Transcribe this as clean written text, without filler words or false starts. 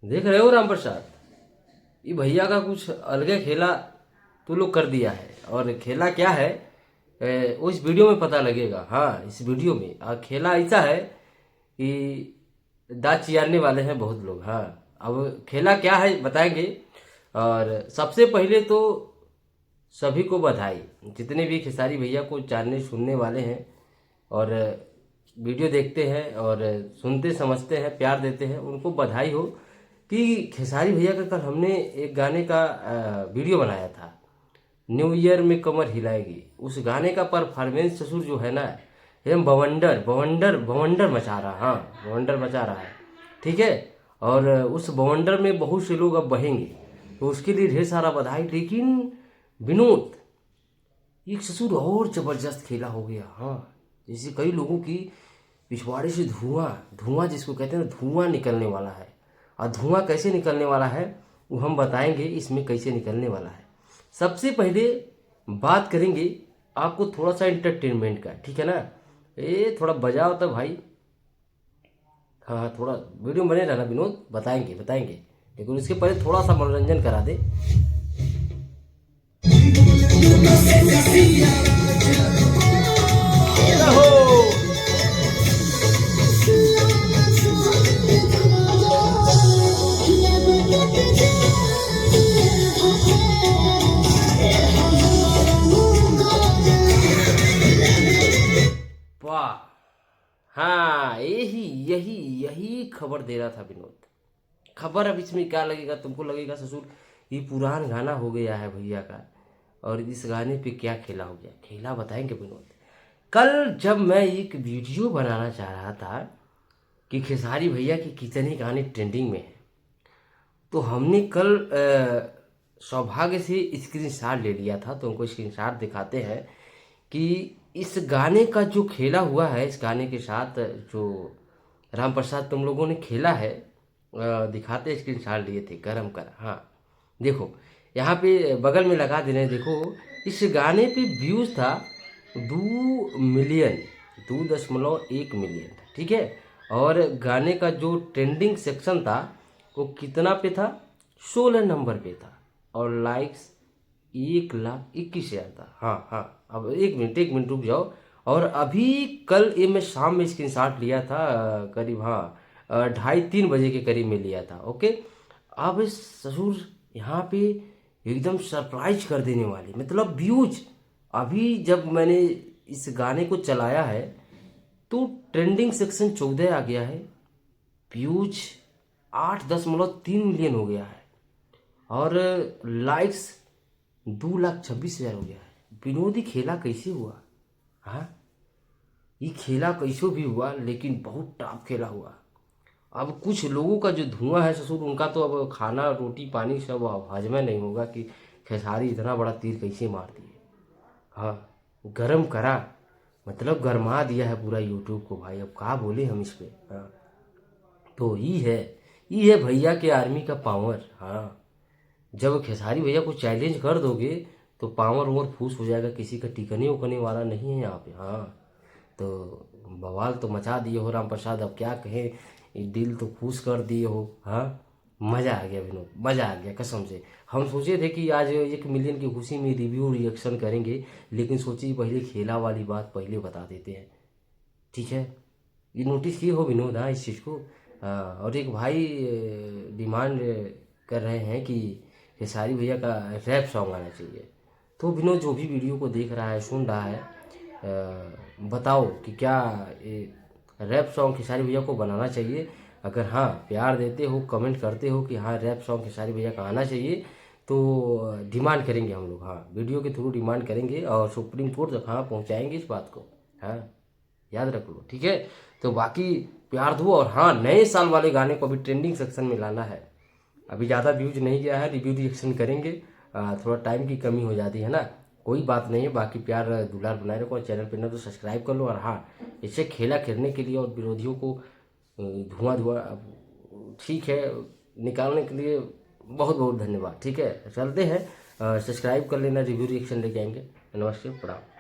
देख रहे हो राम प्रसाद, ये भैया का कुछ अलगे खेला तू लोग कर दिया है। और खेला क्या है वो इस वीडियो में पता लगेगा। हाँ, इस वीडियो में खेला ऐसा है कि दांत चियारने वाले हैं बहुत लोग। हाँ, अब खेला क्या है बताएंगे। और सबसे पहले तो सभी को बधाई, जितने भी खेसारी भैया को जानने सुनने वाले हैं और वीडियो देखते हैं और सुनते समझते हैं प्यार देते हैं, उनको बधाई हो कि खेसारी भैया का कल हमने एक गाने का वीडियो बनाया था, न्यू ईयर में कमर हिलाएगी। उस गाने का परफॉर्मेंस ससुर जो है ना, एकदम बवंडर बवंडर बवंडर मचा रहा। हाँ, बवंडर मचा रहा है। ठीक है। और उस बवंडर में बहुत से लोग अब बहेंगे, तो उसके लिए ढेर सारा बधाई। लेकिन विनोद, एक ससुर और जबरदस्त खेला हो गया। हाँ, जैसे कई लोगों की पिछवाड़े से धुआं धुआं जिसको कहते हैं धुआं निकलने वाला है। और धुआं कैसे निकलने वाला है वो हम बताएंगे इसमें कैसे निकलने वाला है। सबसे पहले बात करेंगे आपको थोड़ा सा एंटरटेनमेंट का, ठीक है ना। ये थोड़ा बजाओ तो भाई। हाँ हाँ, थोड़ा वीडियो बने रहना विनोद, बताएंगे बताएंगे, लेकिन उसके पहले थोड़ा सा मनोरंजन करा दे। वाह, हाँ, यही यही यही खबर दे रहा था विनोद। खबर अब इसमें क्या लगेगा, तुमको लगेगा ससुर ये पुरान गाना हो गया है भैया का, और इस गाने पे क्या खेला हो गया। खेला बताएंगे विनोद। कल जब मैं एक वीडियो बनाना चाह रहा था कि खेसारी भैया के कितने गाने ट्रेंडिंग में हैं, तो हमने कल सौभाग्य से स्क्रीनशॉट ले लिया था। तो उनको स्क्रीनशॉट दिखाते हैं कि इस गाने का जो खेला हुआ है, इस गाने के साथ जो राम प्रसाद तुम लोगों ने खेला है, दिखाते स्क्रीनशॉट लिए थे गरम कर। हाँ, देखो यहाँ पे बगल में लगा दे रहे हैं। देखो, इस गाने पे व्यूज था 2 मिलियन, 2.1 मिलियन था। ठीक है। और गाने का जो ट्रेंडिंग सेक्शन था वो कितना पे था, 16 नंबर पे था। और लाइक्स 1,21,000 था। हाँ हाँ, अब एक मिनट रुक जाओ। और अभी कल ये मैं शाम में स्क्रीनशॉट लिया था, करीब हाँ 2:30-3 बजे के करीब में लिया था। ओके। अब इस ससुर यहाँ पे एकदम सरप्राइज कर देने वाली, मतलब व्यूज। अभी जब मैंने इस गाने को चलाया है तो ट्रेंडिंग सेक्शन 14 आ गया है, व्यूज 8.3 मिलियन हो गया है, और लाइक्स 2,26,000 हो गया है। विनोदी खेला कैसे हुआ। हाँ, ये खेला कैसे भी हुआ, लेकिन बहुत टफ खेला हुआ। अब कुछ लोगों का जो धुआं है ससुर, उनका तो अब खाना रोटी पानी सब अब हजमा नहीं होगा कि खेसारी इतना बड़ा तीर कैसे मार दिए। हाँ, गरम करा, मतलब गरमा दिया है पूरा यूट्यूब को भाई। अब क्या बोले हम इस पे। हाँ, तो ये है भैया के आर्मी का पावर। हाँ, जब खेसारी भैया को चैलेंज कर दोगे तो पावर ओवर फूस हो जाएगा, किसी का टिकने उकने वाला नहीं है यहाँ पे। हाँ, तो बवाल तो मचा दिए हो राम प्रसाद, अब क्या कहें, ये दिल तो खुश कर दिए हो। हाँ, मज़ा आ गया विनोद, मज़ा आ गया कसम से। हम सोचे थे कि आज 1 मिलियन की खुशी में रिव्यू रिएक्शन करेंगे, लेकिन सोचिए पहले खेला वाली बात पहले बता देते हैं। ठीक है, ये नोटिस किए हो विनोद। हाँ, इस चीज़ को। हाँ, और एक भाई डिमांड कर रहे हैं कि खेसारी भैया का रैप सॉन्ग आना चाहिए। तो विनोद जो भी वीडियो को देख रहा है सुन रहा है, बताओ कि क्या ये रैप सॉन्ग खेसारी भैया को बनाना चाहिए। अगर हाँ प्यार देते हो, कमेंट करते हो कि हाँ रैप सॉन्ग खेसारी भैया का आना चाहिए, तो डिमांड करेंगे हम लोग। हाँ, वीडियो के थ्रू डिमांड करेंगे और सुप्रीम कोर्ट तक हाँ पहुँचाएंगे इस बात को। हाँ, याद रख लो। ठीक है। तो बाकी प्यार दो, और हाँ नए साल वाले गाने को अभी ट्रेंडिंग सेक्शन में लाना है। अभी ज़्यादा व्यूज नहीं गया है, रिव्यू रिएक्शन करेंगे। थोड़ा टाइम की कमी हो जाती है ना, कोई बात नहीं है। बाकी प्यार दुलार बनाए रखो, और चैनल पर ना तो सब्सक्राइब कर लो। और हाँ, इससे खेला खेलने के लिए और विरोधियों को धुआं धुआं ठीक है निकालने के लिए बहुत बहुत धन्यवाद। ठीक है, चलते हैं। सब्सक्राइब कर लेना, रिव्यू रिएक्शन लेके आएंगे। नमस्ते, प्रणाम।